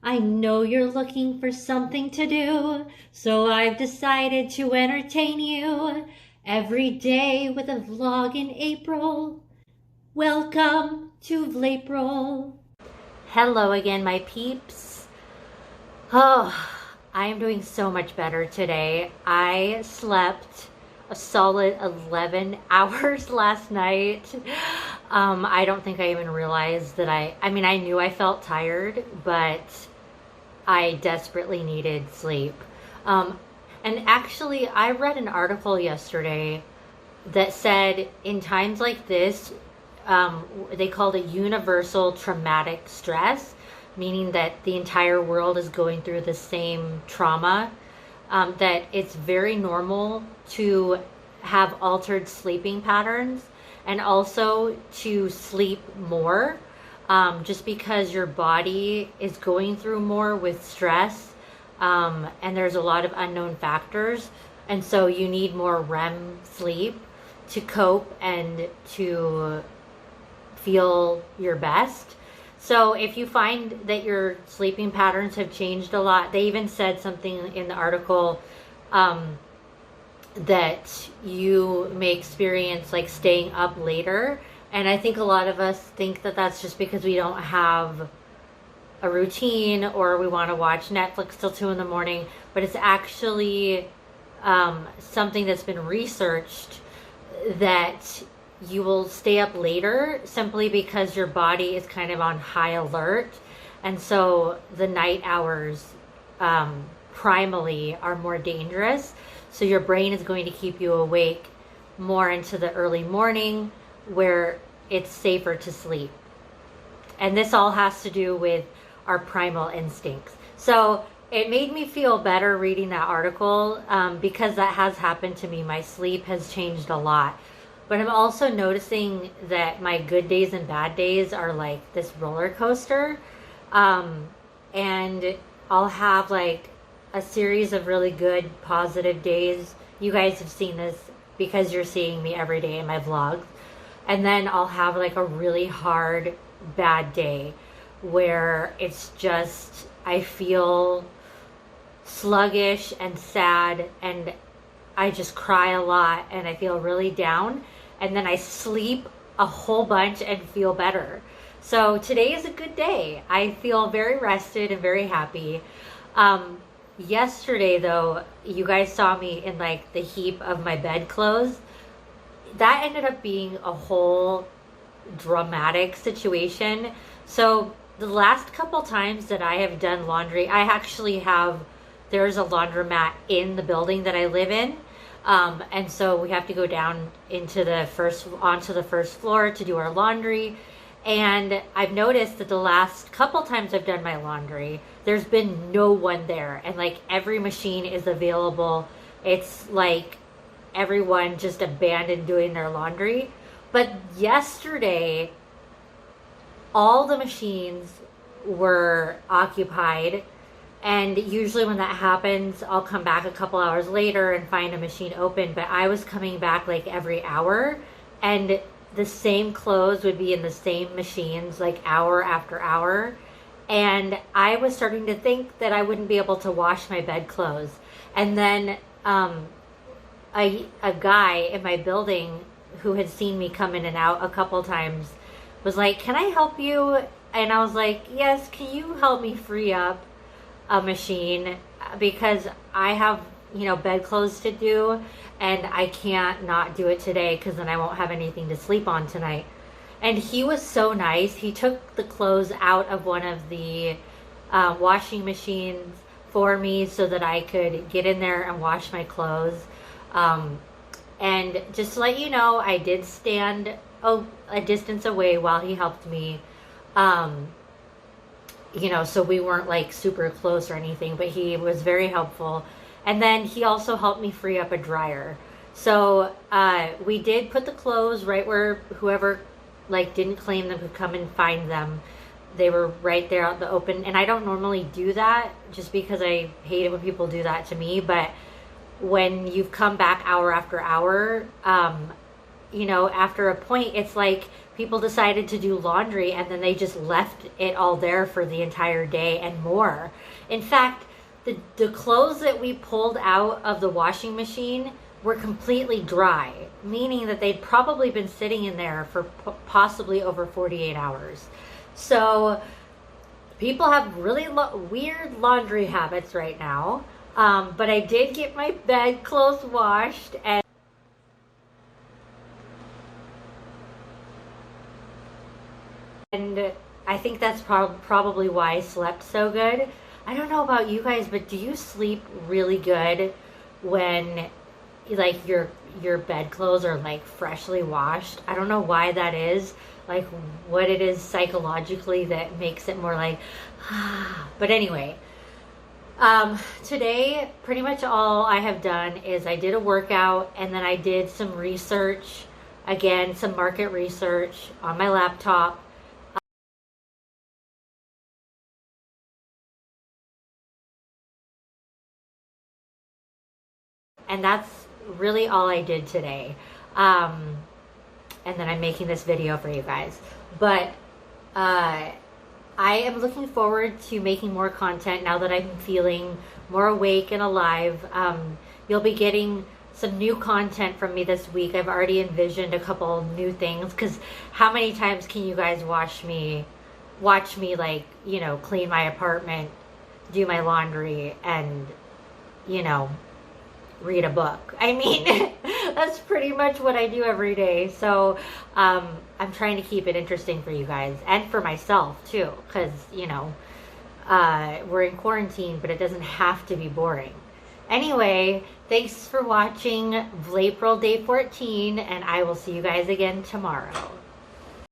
I know you're looking for something to do, so I've decided to entertain you every day with a vlog in April. Welcome to Vlapril. Hello again, my peeps. Oh, I am doing so much better today. I slept a solid 11 hours last night. I don't think I even realized that I knew I felt tired, but I desperately needed sleep. And actually, I read an article yesterday that said in times like this, they called it universal traumatic stress, meaning that the entire world is going through the same trauma, that it's very normal to have altered sleeping patterns and also to sleep more, just because your body is going through more with stress, and there's a lot of unknown factors, and so you need more REM sleep to cope and to feel your best. So if you find that your sleeping patterns have changed a lot, they even said something in the article that you may experience like staying up later. And I think a lot of us think that that's just because we don't have a routine or we want to watch Netflix till 2 in the morning. But it's actually something that's been researched, that you will stay up later simply because your body is kind of on high alert. And so the night hours primally are more dangerous. So your brain is going to keep you awake more into the early morning where it's safer to sleep. And this all has to do with our primal instincts. So it made me feel better reading that article, because that has happened to me. My sleep has changed a lot. But I'm also noticing that my good days and bad days are like this roller coaster. And I'll have like a series of really good, positive days. You guys have seen this because you're seeing me every day in my vlogs. And then I'll have like a really hard, bad day where it's just, I feel sluggish and sad, and I just cry a lot and I feel really down. And then I sleep a whole bunch and feel better. So today is a good day. I feel very rested and very happy. Yesterday though, you guys saw me in like the heap of my bedclothes. That ended up being a whole dramatic situation. So the last couple times that I have done laundry, there's a laundromat in the building that I live in. And so we have to go down onto the first floor to do our laundry. And I've noticed that the last couple times I've done my laundry, there's been no one there. And like every machine is available. It's like everyone just abandoned doing their laundry. But yesterday, all the machines were occupied. And usually when that happens, I'll come back a couple hours later and find a machine open. But I was coming back like every hour, and the same clothes would be in the same machines like hour after hour. And I was starting to think that I wouldn't be able to wash my bedclothes. And then a guy in my building who had seen me come in and out a couple times was like, "Can I help you?" And I was like, "Yes, can you help me free up a machine, because I have bedclothes to do, and I can't not do it today because then I won't have anything to sleep on tonight." And he was so nice. He took the clothes out of one of the washing machines for me so that I could get in there and wash my clothes. And just to let you know, I did stand a distance away while he helped me. So we weren't like super close or anything, but he was very helpful. And then he also helped me free up a dryer. So we did put the clothes right where whoever like didn't claim them could come and find them. They were right there out in the open. And I don't normally do that just because I hate it when people do that to me. But when you've come back hour after hour, after a point, it's like people decided to do laundry and then they just left it all there for the entire day and more. In fact, the clothes that we pulled out of the washing machine were completely dry, meaning that they'd probably been sitting in there for possibly over 48 hours. So people have really weird laundry habits right now. But I did get my bedclothes washed, and I think that's probably why I slept so good. I don't know about you guys, but do you sleep really good when like your bedclothes are like freshly washed? I don't know why that is, like what it is psychologically that makes it more like but anyway, today pretty much all I have done is I did a workout and then I did some research, again some market research on my laptop. And that's really all I did today. And then I'm making this video for you guys. But I am looking forward to making more content now that I'm feeling more awake and alive. You'll be getting some new content from me this week. I've already envisioned a couple new things, because how many times can you guys watch me like, you know, clean my apartment, do my laundry, and, you know, read a book? I mean, that's pretty much what I do every day. So I'm trying to keep it interesting for you guys and for myself too, because, you know, we're in quarantine, but it doesn't have to be boring. Anyway, thanks for watching Vlapril Day 14, and I will see you guys again tomorrow.